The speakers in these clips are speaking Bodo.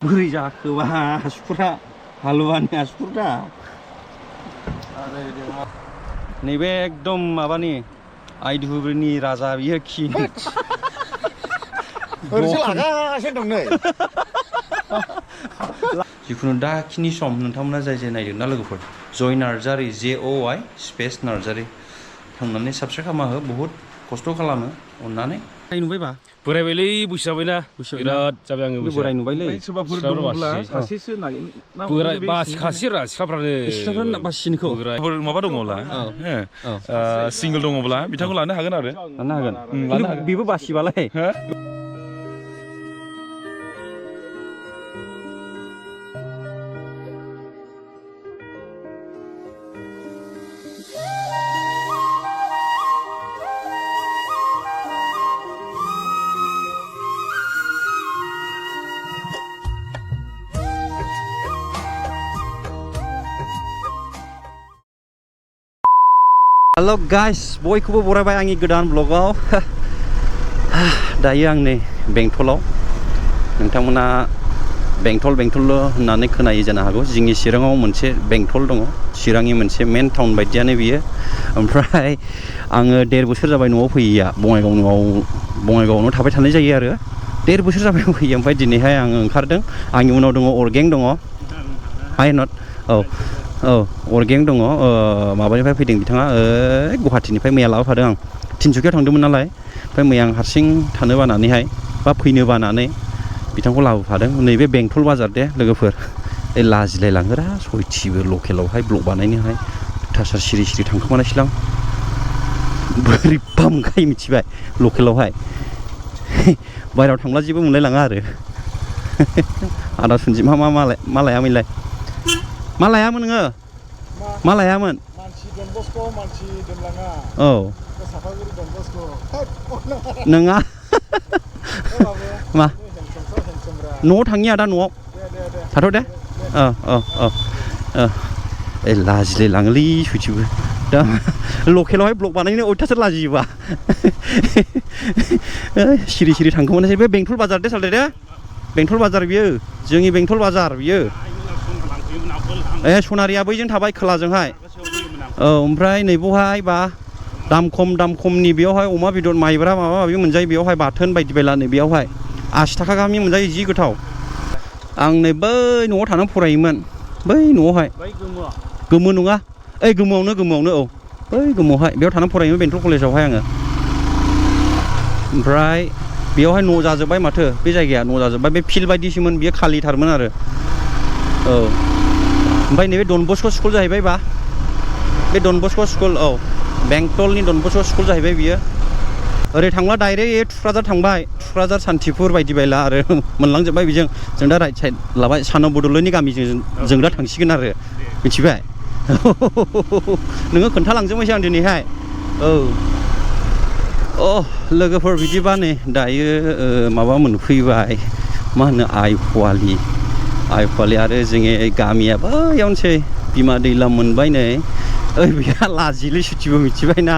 बोरै जाखोबा आसुफोरा हालुवानि आसुफोरा नैबे एकदम माबानि आइधुब्रिनि राजा बियो खि जिखुनु दाखिनि सम नोंथांमोना जाय जाय नायदों ना लोगोफोर जय नार्जारि JOY स्पेस नार्जारि थांनानै साबस्क्राइब खालामना हो बहुद खस्थ' खालामो अननानै नुबायबा बोरायबायलै बैसो जाबायना बिराद जाबाय आङो बोराय नुबायलै सोरबाफोर दङब्ला सासेसो बोराय बासिखासैरा सिख्लाफ्रानो बासिनिखौ माबा दङब्ला सिंगोल दङब्ला बिथांखौ लानो हागोन आरो लानो हागोन बेबो बासिबालाय हेलो गाइस बयखौबो बरायबाय आंनि गोदान ब्लगाव दायो आं नै बेंटलाव नोंथांमोना बेंटल होननानै खोनायो जानो हागौ जोंनि चिराङाव मोनसे बेंटल दङ चिरांनि मोनसे मेन टाउन बायदियानो बियो ओमफ्राय आङो 1.5 बोसोर जाबाय न'आव फैयैया बङाइगावआवनो थाबाय थानाय जायो आरो 1.5 बोसोर जाबाय फैयो ओमफ्राय दिनैहाय आङो ओंखारदों आंनि उनाव दङ अरगें दङ हायनट औ अरगें दङ माबानिफ्राय फैदों बिथाङा गुवाहाटीनिफ्राय मैया लाबोफादों आं तिनसुकियाव थांदोंमोन नालाय ओमफ्राय मैया आं हारसिं थानो बानानैहाय बा फैनो बानानै बिथांखौ लाबोफादों नैबे बेंटल बाजार दे लोगोफोर लाजिलाय लाङोरा सयथिबो लकेलावहाय ब्लग बानायनोहाय थासार सिरि थांखोमानायसैलां बोरैबा मोनखायो मिथिबाय लकेलावहाय बायहेरायाव थांब्ला जेबो मोनलाय लाङा आरो आदा सुनजि मा लायामोनलाय मा लायामोन नोङो मा लायामोन मानसि डनबस्क' मानसि दोनलाङा औ साफागुरि डनबस्क' नोङा मा न'आव थांनि आदा न'आव थाथ' दे लाजिलाय लाङोलै सयथिबो दा लकेलावहाय ब्लग बानायनो अयथासार लाजियोबा सिरि थांखोमानोसै बे बेंटल बाजार दे सालथे दे बेंटल बाजार बियो जोंनि बेंटल बाजार बियो सनारिया बैजों थाबाय खोलाजोंहाय औ ओमफ्राय नैबावहाय बा दाम खमनि बेयावहाय अमा बेदर माइब्रा माबा माबि मोनजायो बेयावहाय बाथोन बायदि बायला नै बेयावहाय 80 थाखा गाहामनि मोनजायो जि गोथाव आं नै बै न'आव थानानै फरायोमोन बै न'आवहाय गोमो नङा गोमोआवनो औ बै गोमोआवहाय बेयाव थानानै फरायोमोन बेंटल कलेजावहाय आङो ओमफ्राय बेयावहाय न' जाजोब्बाय माथो बे जायगाया न' जाजोब्बाय बे फिल्ड बायदिसोमोन बियो खालिथारमोन आरो औ ओमफ्राय नैबे डनबस्क' स्कुल जाहैबाय बा बे डनबस्क' स्कुल औ बेंटलनि डनबस्क' स्कुल जाहैबाय बियो ओरै थांब्ला डाइरेक्ट थुक्राझार थांबाय थुक्राझार सान्थिपुर बायदि बायला आरो मोनलांजोब्बाय बेजों जों दा राइट साइड लाबाय साना बड'लेण्डनि गामिजों जों दा थांसिगोन आरो मिथिबाय नोङो खोन्थालांजोबबायसै आं दिनैहाय औ लोगोफोर बिदिबा नै दायो माबा मोनफैबाय मा होनो आइ फवालि आरो जोंनि गामिया बैयावनोसै बिमा दैलाम मोनबाय नै बिहा लाजिलै सुथिबो मिथिबायना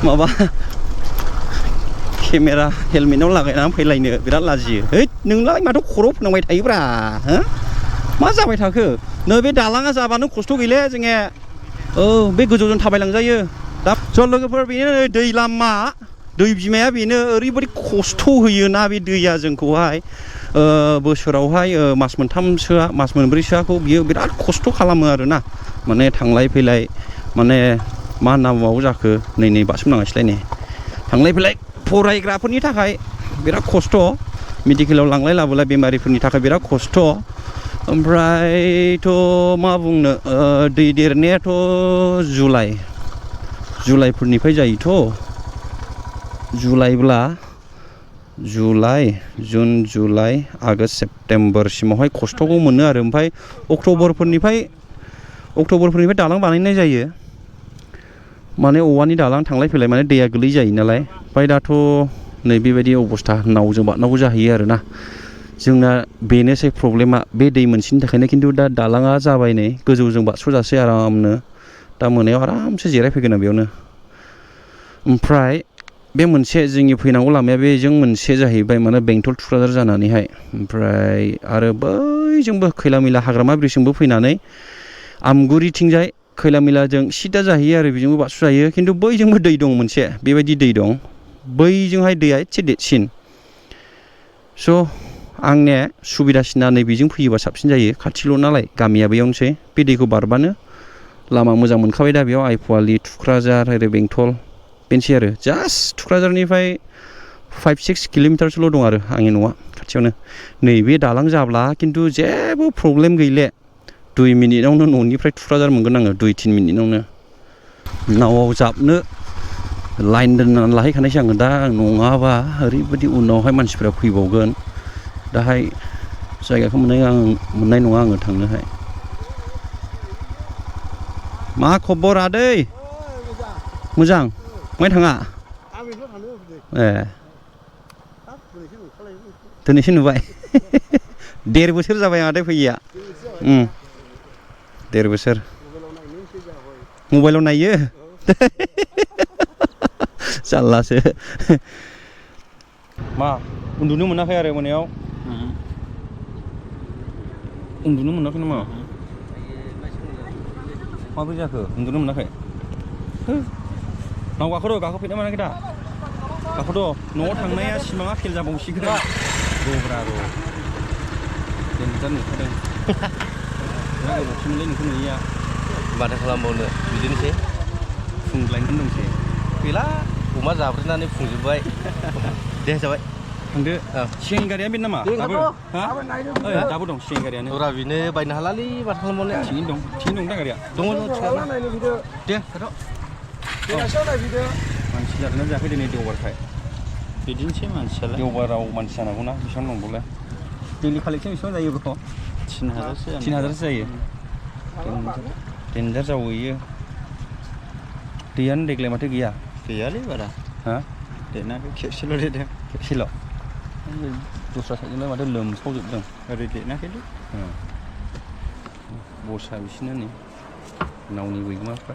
माबा केमेरा हेलमेटाव लागायनानै फैलायनो बिराद लाजियो है नोंलाय माथो खर'आव फोनांबाय थायोब्रा हो मा जाबाय थाखो नै बे दालाङा जाबानो खस्थ' गैले जोङो औ बे गोजौजों थाबायलांजायो दा लोगोफोर बेनो दै लामा दै बिमाया बेनो ओरैबायदि खस्थ' होयोना बे दैया जोंखौहाय बोसोरावहाय मास मोनब्रैसोखौ बियो बिराद खस्थ' खालामो आरोना माने थांलाय फैलाय माने मा होनना बुंबावो जाखो नै बासुमनांगासिलाय नै थांलाय फैलाय फरायग्राफोरनि थाखाय बिराद खस्थ' मेडिकेलाव लांलाय लाबोलाय बेमारिफोरनि थाखाय बिराद खस्थ' ओमफ्रायथ' मा बुंनो दै देरनायाथ' जुलाइफोरनिफ्राय जायोथ' जुलाइ जुन जुलाइ आगष्ट सेप्तेम्बरसिमावहाय खस्थ'खौ मोनो आरो ओमफ्राय अक्ट'बरफोरनिफ्राय दालां बानायनाय जायो माने औवानि दालां थांलाय फैलाय माने दैया गोलै जायो नालाय ओमफ्राय दाथ' नै बेबायदि अबस्था नावजों बारनांगौ जाहैयो आरोना जोंना बेनोसै प्रब्लेमा बे दै मोनसेनि थाखायनो खिन्थु दा दालाङा जाबाय नै गोजौजों बारस'जासै आरामनो दा मोनायाव आरामसे जिरायफैगोन आं बेयावनो ओमफ्राय बे मोनसे जोंनि फैनांगौ लामाया बेजों मोनसे जाहैबाय माने बेंटल थुक्राझार जानानैहाय ओमफ्राय आरो बैजोंबो खैलामैला हाग्रामा ब्रिजजोंबो फैनानै आमगुरिथिंजाय खैलामैलाजों सिदा जाहैयो आरो बेजोंबो बारस'जायो खिन्थु बैजोंबो दै दं मोनसे बेबायदि दै दं बैजोंहाय दैया एसे देरसिन स' आंने सुबिदासिना नैबेजों फैयोबा साबसिन जायो खाथिल' नालाय गामिया बेयावनोसै बे दैखौ बारबानो लामा मोजां मोनखाबाय दा बेयाव आइपुवालि थुक्राझार ओरै बेंटल बेनोसै आरो जास्ट थुक्राझारनिफ्राय 5-6 किल'मिटारसोल' दं आरो आंनि न'आ खाथियावनो नैबे दालां जाब्ला खिन्थु जेबो प्रब्लेम गैले 2 मिनिटावनो न'निफ्राय थुक्राझार मोनगोन आङो 2-3 मिनिटावनो नावआव जाबनो लाइन दोननानै लाहैखानायसै आङो दा नङाबा ओरैबायदि उनावहाय मानसिफ्रा फैबावगोन दाहाय जायगाखौ मोननाय नङा आङो थांनोहाय मा खबर आदै मोजां माहाय थाङा ए दिनैसो नुबाय 1.5 बोसोर जाबाय आदै फैयैया 1.5 बोसोर मबाइलाव नायो जारलासो मा उन्दुनो मोनाखै आरो मोनायाव उन्दुनो मोनाखै नामा माबोरै जाखो उन्दुनो मोनाखै नाव गाखोफेरनो मोनाखै दा गाखोथ' न'आव थांनाया सिमाङा फेल जाबावसिगोन र'ब्रा देनजार नुखादों गोबावसिमलै नोंखौ नुयैया माथो खालामबावनो बिदिनोसै फुंलायनानै दंसै गैला अमा जाब्रेनानै फुंजोब्बाय दे जाबाय थांदो सिगांनि गारिया बेनो नामा दाबो दाबो दं सिगांनि गारियानो औरा बेनो बायनो हालालै माथो खालामबावनो थिगैनो दं दा गारिया दङ दे मानसि जादोंना जायाखै दिनै देवबारखाय बिदिनोसै मानसियालाय देवबाराव मानसि जानांगौना बेसेबां दंबावलाय दैलि कालेक्सन बेसेबां जायो ब्र' 3,000 जायो देनजार जावहैयो दैयानो देग्लाय माथो गैया गैयालै बारा हा देनाखै खेबसेल' देदों खेबसेल' दस्रा साइडजोंलाय माथो लोमसावजोबदों ओरै देनाखैलै बसा बिसिनो नै नावनि बैगुमाफ्रा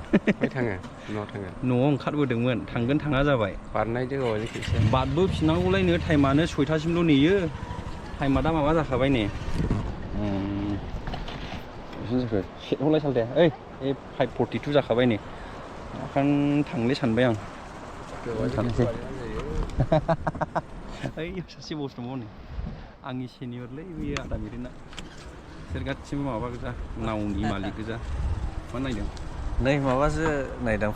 बहाय थाङो न'आव थाङो न'आव ओंखारबोदोंमोन थांगोन थाङा जाबाय बारनायदों गावजों खेबसे बारबोफिननांगौलायनो टाइमानो 6थासिमल' नेयो टाइमा दा माबा जाखाबाय नै जाखो सेटआवलाय सालथे ओइ 5:42 जाखाबाय नै ओंखायनो थांले सानबाय आं थांसै ओइ सासे बस दङ नै आंनि सेनियरलै बेयो आदा मिरिना बिसोर गासिबो माबा गोजा नावनि मालिक गोजा मा नायदों नै माबासो नायदां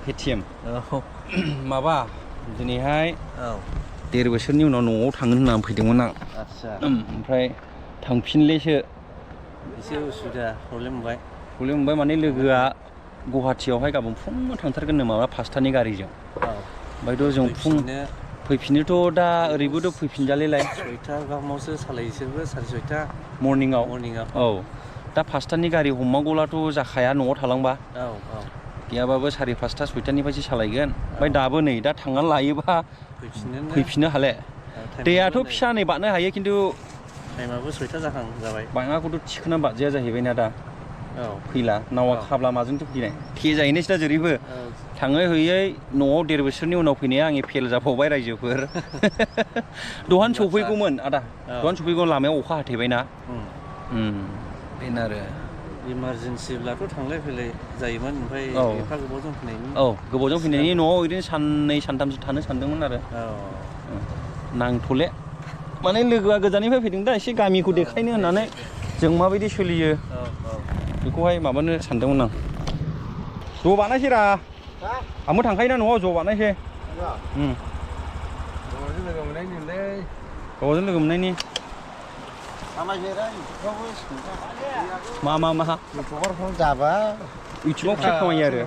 पेटिएम औ माबा दिनैहाय 1.5 बोसोरनि उनाव न'आव थांगोन होननानै फैदोंमोन आं आदसा ओमफ्राय थांफिनलेसो एसे उसुबिदा प्रब्लेम मोनबाय माने लोगोआ गुवाहाटियावहाय गाबोन फुङाव थांथारगोननो माबा 5थानि गारिजों ओमफ्रायथ' जों फैफिननोथ' दा ओरैबोथ' फैफिनजालेलाय 6टा गाहामावसो सालायो बिसोरबो 6:30 मर्निंआव औ दा 5थानि गारि हमनांगौलाथ' जाखाया न'आव थालांबा गैयाबाबो 5:30 6थानिफ्रायसो सालायगोन ओमफ्राय दाबो नै दा थांनानै लायोबा फैफिननो हाले दैयाथ' फिसा नै बारनो हायो खिन्थु टाइमाबो 6टा जाबाय बाङाखौथ' थिखोना बारजाया जाहैबायना दा फैला नावा खाब्ला माजोंथ' फैनाय जाहैनोसै दा जेरैबो थाङै हैयै न'आव 1.5 बोसोरनि उनाव फैनाया आंनि फेल जाबावबाय रायजोफोर दहान सफैगौमोन आदा दहान सफैगौमोन लामायाव अखा हाथेबायना बेनो आरो इमारजेन्सिब्लाथ' थांलाय फैलाय जायोमोन ओमफ्राय एफा गोबावजों फैनायनि न'आव ओरैनो 2 सानथामसो थानो सानदोंमोन आरो नांथ'ले माने लोगोआ गोजाननिफ्राय फैदों दा एसे गामिखौ देखायनो होननानै जों माबायदि सोलियो बेखौहाय माबानो सानदोंमोन आं ज' बानायसै रा आंबो थांखायोना न'आव ज' बानायसै गावजों लोगो मोननायनि मा इउटुबारफोर जाबा इउटुबाव फैसा खामायो आरो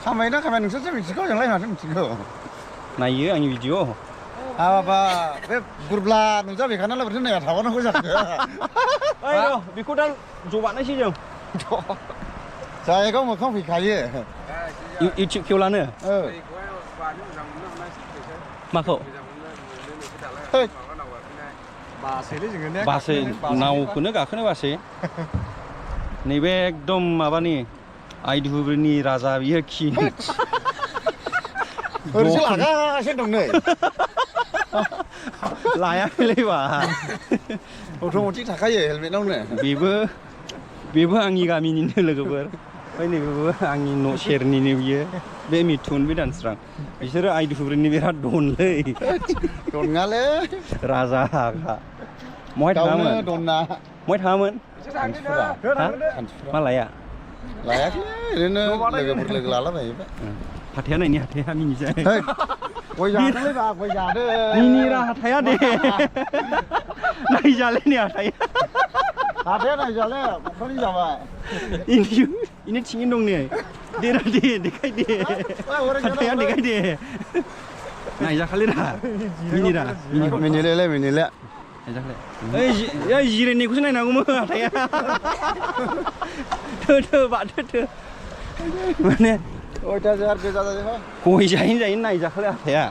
खामायोना खामाया नोंसोरसो मिथिगौ जोंलाय माथो मिथिगौ नायो आंनि भिडिअ हाबाबा बे बुरब्ला नुजाबेखानालाय बोरैथो नाया थाबानांगौ जाखो बेखौ दा ज' बानायसै जों जायगायाव मोखां फैखायो इउटुब खेवलानो माखौ बासैलै जोङो बासै नावखौनो गाखोनो बासै नैबे एकदम माबानि आइदुब्रिनि राजा बियो किं ओरैसो लागासिनो दं नै लायाखैलैबा अट'मेटिक थाखायो हेलमेटावनो बेबो आंनि गामिनिनो लोगोफोर ओमफ्राय नैबेबो आंनि न' सेरनिनो बियो बे मिथुन बे दानस्रां बिसोरो आइदुब्रिनि बिराद दनलै दनगालै राजा महाय थाङामोन दनना महाय थाङामोन मा लाया लायाखै ओरैनो लोगोफोर लोगो लालाबायोबा हाथाया नायनि हाथाया मिनिजाय गय जादोंलै बा गय जादों मिनिरा हाथाया दे नायजालै ने हाथाया हाथाया नायजालै क'क्राझार जाबाय इनो थिङैनो दं ने देरा दे देखाय दे हाथाया देखाय दे नायजाखालै रा मिनिरा मिनिले नायजाखालै ओइ जिरायनायखौसो नायनांगौमोन हाथाया थो बाथो माने अयथासार गोजा जाजोबबाय गय जायै नायजाखालै हाथाया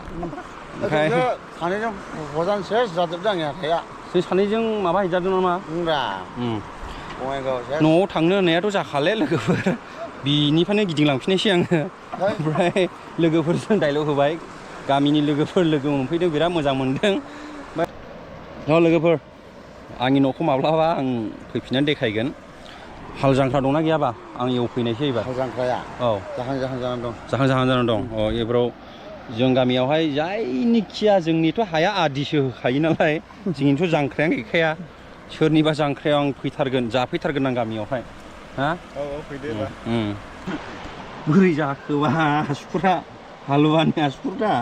ओमफ्राय सानैजों बजान सेस जाजोबदों आंनि हाथाया जों सानैजों माबा हैजादों नामा बङाइगाव सेस न'आव थांनो होननायाथ' जाखाले लोगोफोर बिनिफ्रायनो गिदिंलांफिननायसै आङो ओमफ्राय लोगोफोरजों डाइलग होबाय गामिनि लोगोफोर लोगो मोनफैदों बिराद मोजां मोनदों थ' लोगोफोर आंनि न'खौ माब्लाबा आं फैफिननानै देखायगोन हाल जांख्रा दंना गैयाबा आं एवफैनायसै एबार हाल जांख्राया औ जाहां जानानै दं जाहां दं अ एबाराव जों गामियावहाय जायनिखिया जोंनिथ' हाया आदिसो होखायो नालाय जोंनिथ' जांख्रायानो गैखाया सोरनिबा जांख्रायाव आं फैथारगोन जाफैथारगोन आं गामियावहाय हा औ फैदो दा बोरै जाखोबा आसुखुरा हालुवानि आसुखुरा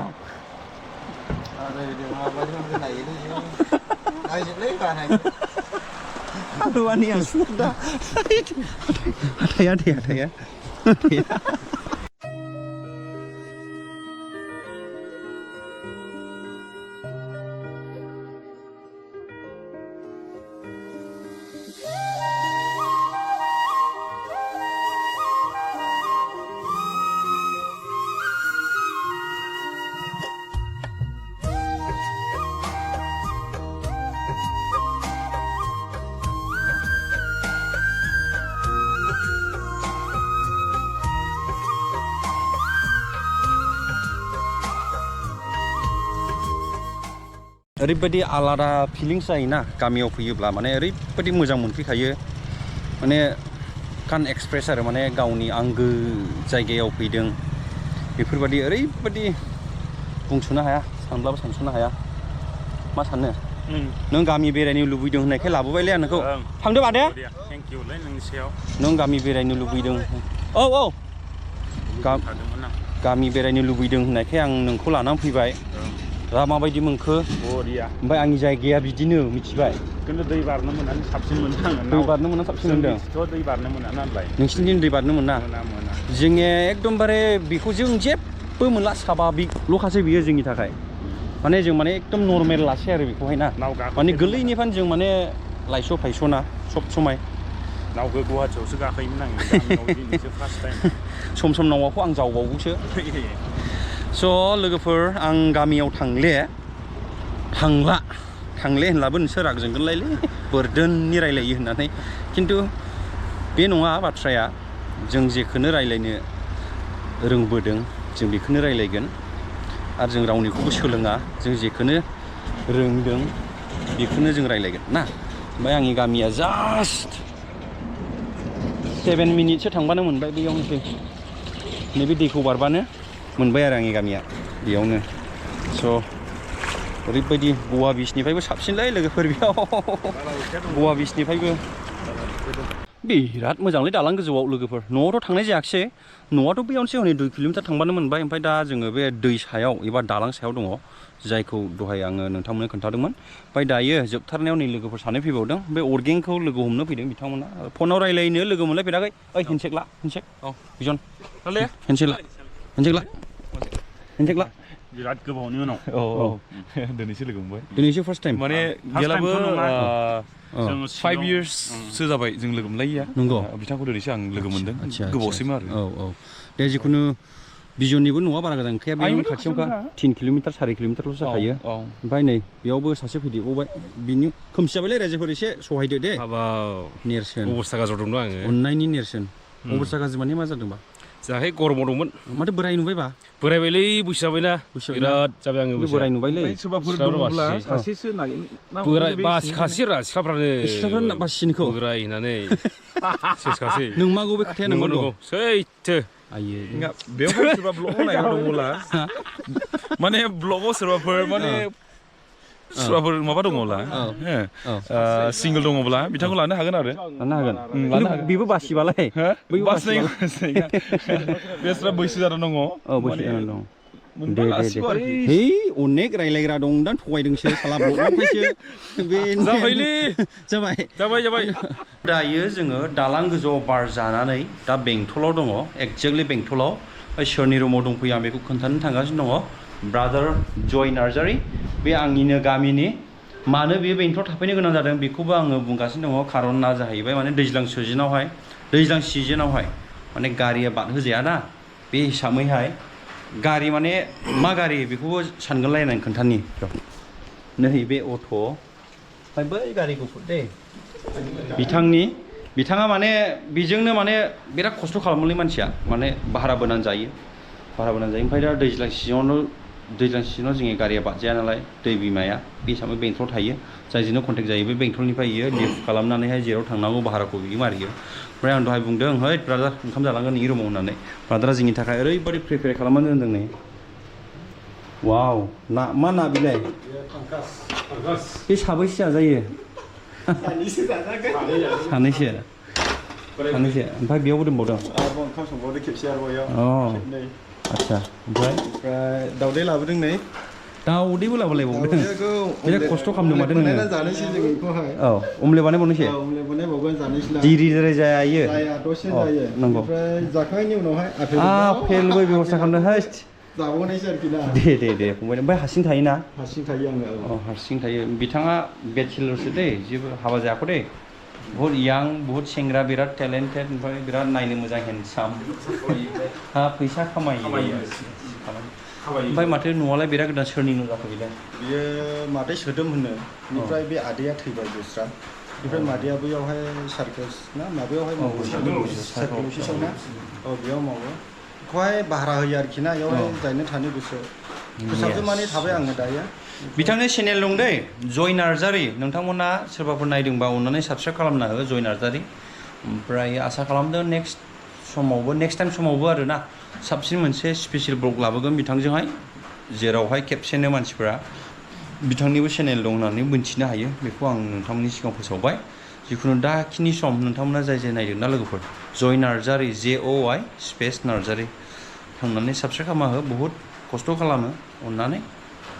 हालुवानि आसुखुरा हाथाया ओरैबायदि आलादा फिलिंस जायोना गामियाव फैयोब्ला माने ओरैबायदि मोजां मोनफैखायो माने कान एक्सप्रेस आरो माने गावनि आंगो जायगायाव फैदों बेफोरबायदि ओरैबायदि बुंस'नो हाया सानब्लाबो सानस'नो हाया मा सानो नों गामि बेरायनो लुबैदों होननायखाय लाबोबायलै आं नोंखौ थांदो बादे थेंकिउलै नोंनि सायाव नों गामि बेरायनो लुबैदों औ गामि बेरायनो लुबैदों होननायखाय आं नोंखौ लानानै फैबाय दा माबायदि मोनखो बरिया ओमफ्राय आंनि जायगाया बिदिनो मिथिबाय खिन्थु दै बारनो मोननानै साबसिन मोनदों दै बारनो मोनना साबसिन मोनदों दै बारनो मोना नालाय नोंसिनिथिं दै बारनो मोना जोंनिया एकदमबारे बेखौ जों जेबो मोनला साभाबिकल'खासै बियो जोंनि थाखाय माने जों माने एकदम नर्मेल लासै आरो बेखौहाय ना माने गोरलैनिफ्रायनो जों माने लाइस' फायस'ना सब समाय नावखौ गुवाहाटियावसो गाखोयोमोन आं गामियाव दिनैसो फार्स्ट टाइम सम नावाखौ आं जावबावगौसो स' लोगोफोर आं गामियाव थांले होनब्लाबो नोंसोर राग जोंगोनलायलै बोरदोननि रायलायो होननानै खिन्थु बे नङा बाथ्राया जों जेखौनो रायलायनो रोंबोदों जों बेखौनो रायलायगोन आरो जों रावनिखौबो सोलोङा जों जेखौनो रोंदों बेखौनो जों रायलायगोन ना ओमफ्राय आंनि गामिया जास्ट 7 मिनिटसो थांबानो मोनबाय बेयावनोसै नैबे दैखौ बारबानो मोनबाय आरो आंनि गामिया बेयावनो स' ओरैबायदि गवा बिचनिफ्रायबो साबसिनलाय लोगोफोर बेयाव गवा बिचनिफ्रायबो बिराद मोजांलै दालां गोजौआव लोगोफोर न'आवथ' थांनाय जायाखिसै न'आथ' बेयावनोसै हनै 2 किल'मिटार थांबानो मोनबाय ओमफ्राय दा जोङो बे दै सायाव एबा दालां सायाव दङ जायखौ दहाय आङो नोंथांमोननो खोन्थादोंमोन ओमफ्राय दायो जोबथारनायाव नै लोगोफोर सानै फैबावदों बे अर्गेंखौ लोगो हमनो फैदों बिथांमोना फनाव रायलायनो लोगो मोनलायफेराखै ओइ हेन्डसेक ला औ बिजन हेन्डसेक ला बिराद गोबावनि उनाव औ दिनैसो लोगो मोनबाय दिनैसो फार्स्ट टाइम माने गैयालाबो 5 yearsसो जाबाय जों लोगो मोनलायिया नंगौ बिथांखौ दिनैसो आं लोगो मोनदों गोबावसैमोन आरो औ दे जिखुनु बिजननिबो न'आ बारा गोजान नंखाया बेयावनो खाथियावखा 3 किल'मिटार 4 किल'मिटारल'सो जाखायो ओमफ्राय नै बेयावबो सासे फैदेरबावबाय बिनि खोमसि जाबायलै रायजोफोर एसे सहायदो दे माबा नेरसोन अबस्था गाज्रि दं आङो अननायनि नेरसोन अबस्था गाज्रि माने मा जादोंबा जाहाय गरमाव दंमोन माथो बोराय नुबायबा बोरायबायलै बैसो जाबायना बिराद जाबाय आङो बैसोआ। बोराय नुबायलै सोरबाफोर दङब्ला सासेसो बोराय बासिखासै रा सिख्लाफ्रानो सिख्लाफ्रा बासिनिखौ बोराय होननानै सेसखासै नोंमागौ बे खोथाया नंगौ नंगौ नंगौ सैथो आयो बेवहाय सोरबा ब्लग होनाय दङब्ला माने ब्लगाव सोरबाफोर माने सोरबाफोर माबा दङब्ला सिंगोल दङब्ला बिथांखौ लानो हागोन आरो लानो हागोन लानो हागोन बेबो बासिबालाय बैबो बासनाय बेस्रा बैसो जाना दङ औ बैसो जानानै दं दे है अनेक रायलायग्रा दं दा थगायदोंसो साला ब्लगआवसो बे जाबायलै जाबाय जाबाय दायो जोङो दालां गोजौआव बार जानानै दा बेंटलाव दङ एक्जेक्टलि बेंटलाव सोरनि रुमाव दंफैयो आं बेखौ खोन्थानो थांगासिनो दङ ब्रादार जय नार्जारि बे आंनिनो गामिनि मानो बे बेंटलाव थाफैनो गोनां जादों बेखौबो आङो बुंगासिनो दङ खारना जाहैबाय माने दैज्लां सिजोनावहाय माने गारिया बारहोजाया ना बे हिसाबैहाय गारि माने मा गारि बेखौबो सानगोनलायनानै खोन्थानि नै बे अट' ओमफ्राय बै गारि गुफुर दे बिथाङा माने बेजोंनो माने बिराद खस्थ' खालामोलै मानसिया माने भारा बोनानै जायो ओमफ्राय दा दैज्लां सिजोनाव जोंनि गारिया बारजाया नालाय दै बिमाया बे हिसाबै बेंटलाव थायो जायजोंनो कन्टेक्ट जायो बे बेंटलनिफ्राय इयो लिफ्ट खालामनानैहाय जेराव थांनांगौ भाराखौ बियो मारियो ओमफ्राय आं दहाय बुंदों है ब्रादार ओंखाम जालांगोन नोंनि रुमाव होननानै ब्रादारा जोंनि थाखाय ओरैबायदि प्रिपेयार खालामनानै दोनदों नै वाव ना मा ना बिलाय बे साबैसे जाजायो सानैसो ओमफ्राय बेयावबो दोनबावदों ओंखाम संबावदो खेबसे आरोबाव अ आच्छा ओमफ्राय दावदै लाबोदों नै दावदैबो लाबोलायबावदों बिराद खस्थ' खालामदों माथो नोङो जानोसै जों बेखौहाय औ अमले बानायबावनोसै बानायबावगोन जानोसै दिरिद्राय जायो दसे अ, जायो नंगौ ओमफ्राय जाखांनायनि उनावहाय आफेलबो बेब'स्था खालामदों हैट जाबावनायसै आरोखि ना दे फंबाय ओमफ्राय हारसिं थायोना हारसिं थायो आङो अ हारसिं थायो बिथाङा बेचेलरसो दै जेबो हाबा जायाखै दै बहुत यां बहुत सेंग्रा बिराद टेलेन्टेड ओमफ्राय बिराद नायनो मोजां हेन्डसाम फैसा खामायो ओमफ्राय माथो न'आलाय बिराद गोदान सोरनि न' जाखो बेलाय बियो मादै सोदोम होनो बेनिफ्राय बे आदैया थैबाय दस्रा बेनिफ्राय मादैया बैयावहाय सार्कास ना माबायावहाय मावो सार्कासिसाव ना औ बेयाव मावो बेखौहाय भारा होयो आरोखि ना बेयावहाय जायनो थानो गोसो फोसाबजों माने थाबाय आङो दायो बिथांनि चेनेल दं दै जय नार्जारि नोंथांमोना सोरबाफोर नायदोंबा अननानै साबस्क्राइब खालामना हो जय नार्जारि ओमफ्राय आसा खालामदों नेक्स्ट टाइम समावबो आरोना साबसिन मोनसे स्पेसियेल ब्लग लाबोगोन बिथांजोंहाय जेरावहाय खेबसेनो मानसिफोरा बिथांनिबो चेनेल दं होननानै मिन्थिनो हायो बेखौ आं नोंथांमोननि सिगाङाव फोसावबाय जिखुनु दाखिनि सम नोंथांमोना जाय नायदों ना लोगोफोर जय नार्जारि JOY स्पेस नार्जारि थांनानै साबस्क्राइब खालामना हो बहुद खस्थ' खालामो अननानै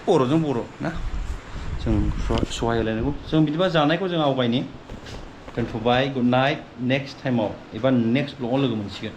बर'जों बर' ना जों सहाय होलायनांगौ जों बिदिबा जानायखौ जों आवगायनि दोनथ'बाय गुड नाइट नेक्स्ट टाइमाव एबा नेक्स्ट ब्लगाव लोगो मोनसिगोन